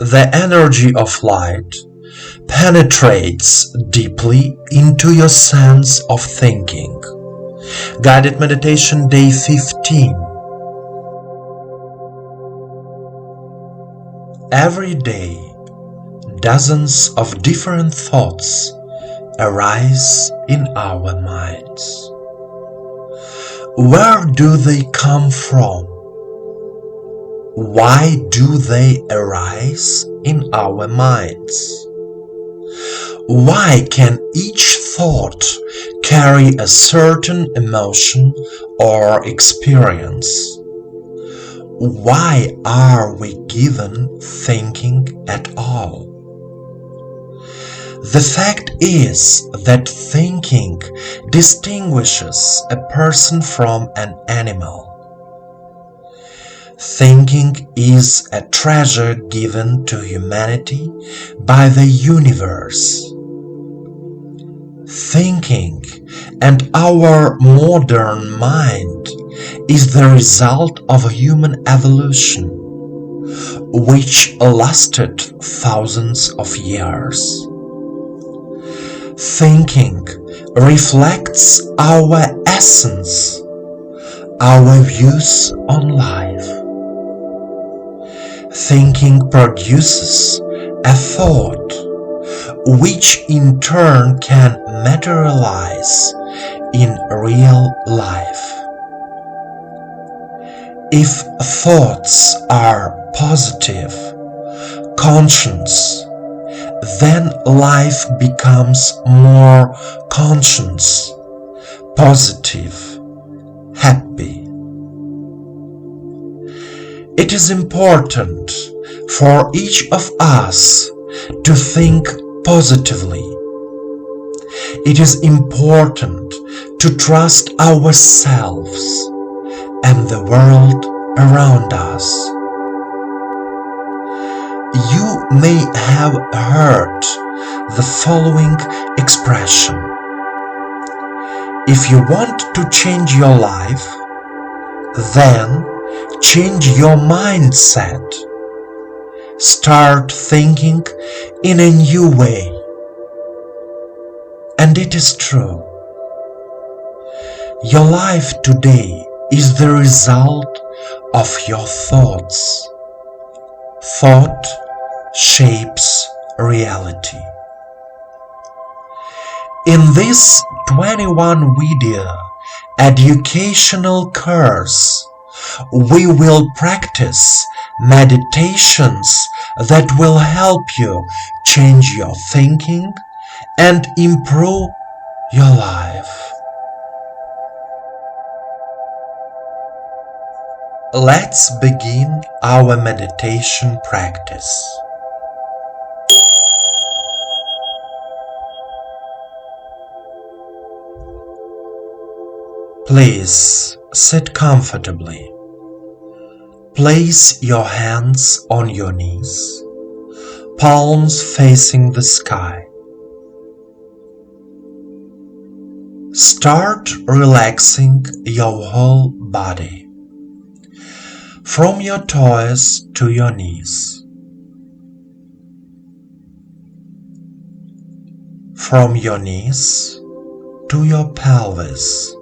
The energy of light penetrates deeply into your sense of thinking. Guided Meditation Day 15. Every day, dozens of different thoughts arise in our minds. Where do they come from? Why do they arise in our minds? Why can each thought carry a certain emotion or experience? Why are we given thinking at all? The fact is that thinking distinguishes a person from an animal. Thinking is a treasure given to humanity by the universe. Thinking and our modern mind is the result of human evolution, which lasted thousands of years. Thinking reflects our essence, our views on life. Thinking produces a thought, which in turn can materialize in real life. If thoughts are positive, conscious, then life becomes more conscious, positive, happy. It is important for each of us to think positively. It is important to trust ourselves and the world around us. You may have heard the following expression: if you want to change your life, then change your mindset. Start thinking in a new way. And it is true. Your life today is the result of your thoughts. Thought shapes reality. In this 21-video educational course, we will practice meditations that will help you change your thinking and improve your life. Let's begin our meditation practice. Please sit comfortably. Place your hands on your knees, palms facing the sky. Start relaxing your whole body, from your toes to your knees, from your knees to your pelvis,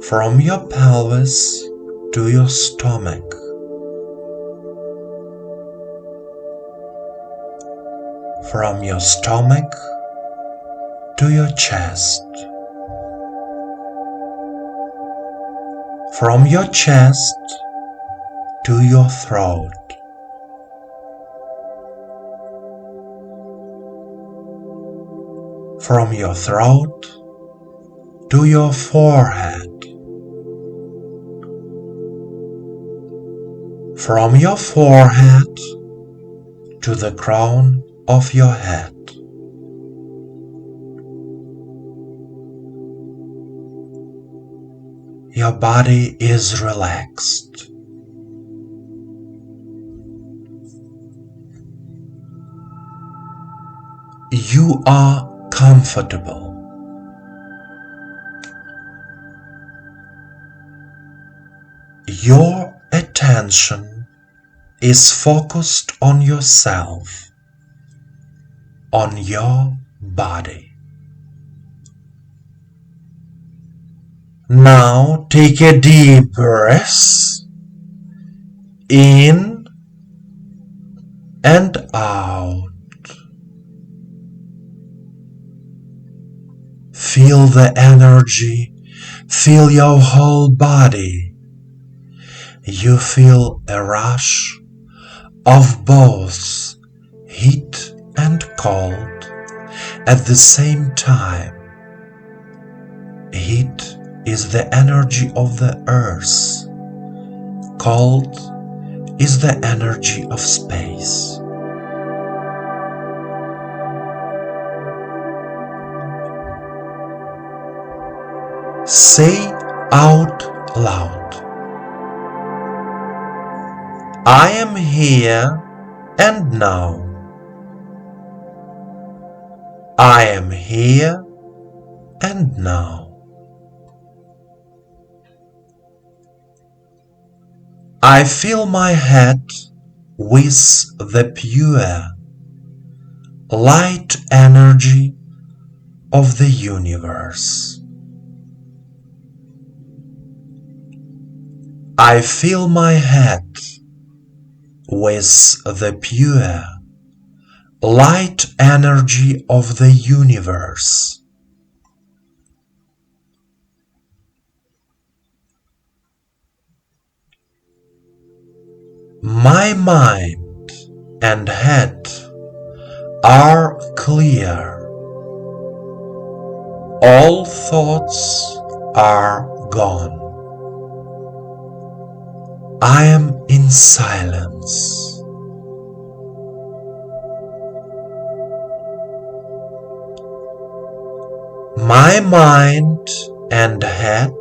from your pelvis to your stomach, from your stomach to your chest, from your chest to your throat, from your throat to your forehead, from your forehead to the crown of your head. Your body is relaxed. You are comfortable. Your attention is focused on yourself, on your body. Now take a deep breath in and out. Feel the energy, feel your whole body. You feel a rush of both heat and cold at the same time. Heat is the energy of the earth. Cold is the energy of space. Say out loud, I am here and now. I am here and now. I fill my head with the pure, light energy of the universe. I fill my head with the pure, light energy of the universe. My mind and head are clear. All thoughts are gone. I am in silence. My mind and head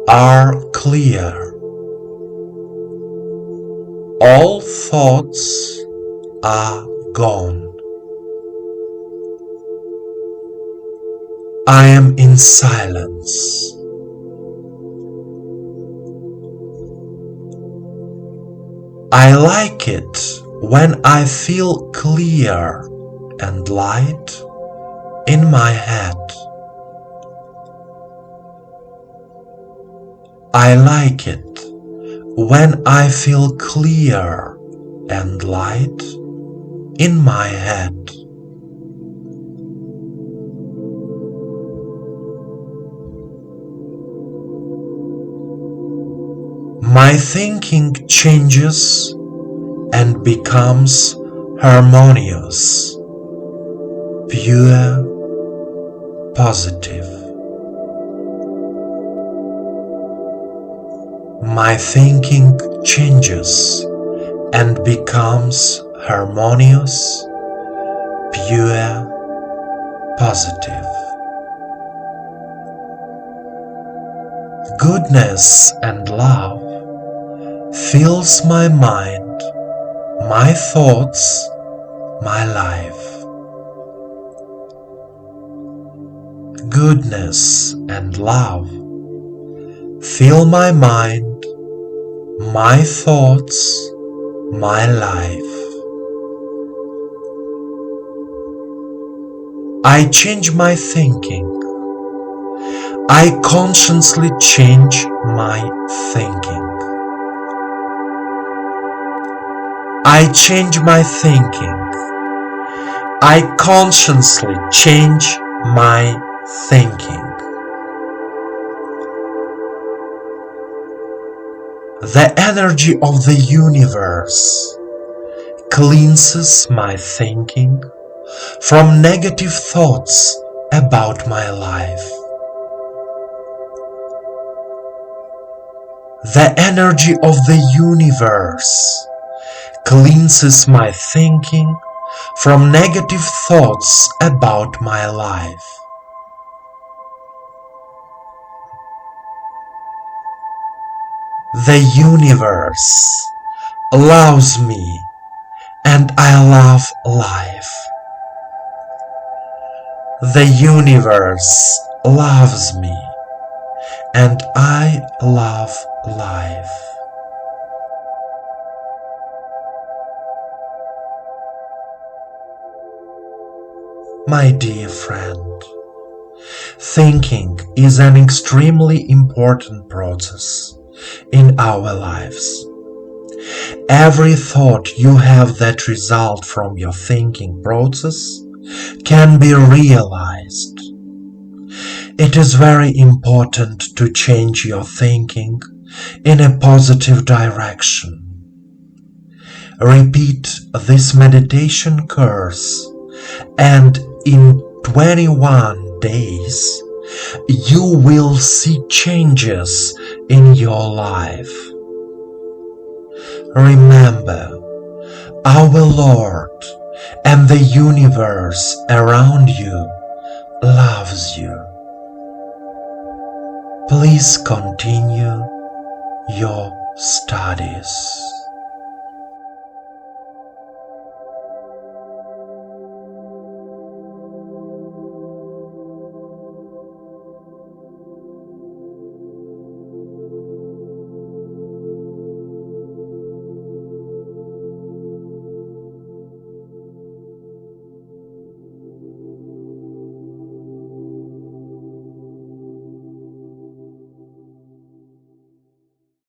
are clear. All thoughts are gone. I am in silence. I like it when I feel clear and light in my head. I like it when I feel clear and light in my head. My thinking changes and becomes harmonious, pure, positive. My thinking changes and becomes harmonious, pure, positive. Goodness and love fills my mind, my thoughts, my life. Goodness and love fill my mind, my thoughts, my life. I change my thinking. I consciously change my thinking. I change my thinking. I consciously change my thinking. The energy of the universe cleanses my thinking from negative thoughts about my life. The energy of the universe cleanses my thinking from negative thoughts about my life. The universe loves me and I love life. The universe loves me and I love life. My dear friend, thinking is an extremely important process in our lives. Every thought you have that result from your thinking process can be realized. It is very important to change your thinking in a positive direction. Repeat this meditation course, and in 21 days you will see changes in your life. Remember, our Lord and the universe around you loves you. Please continue your studies.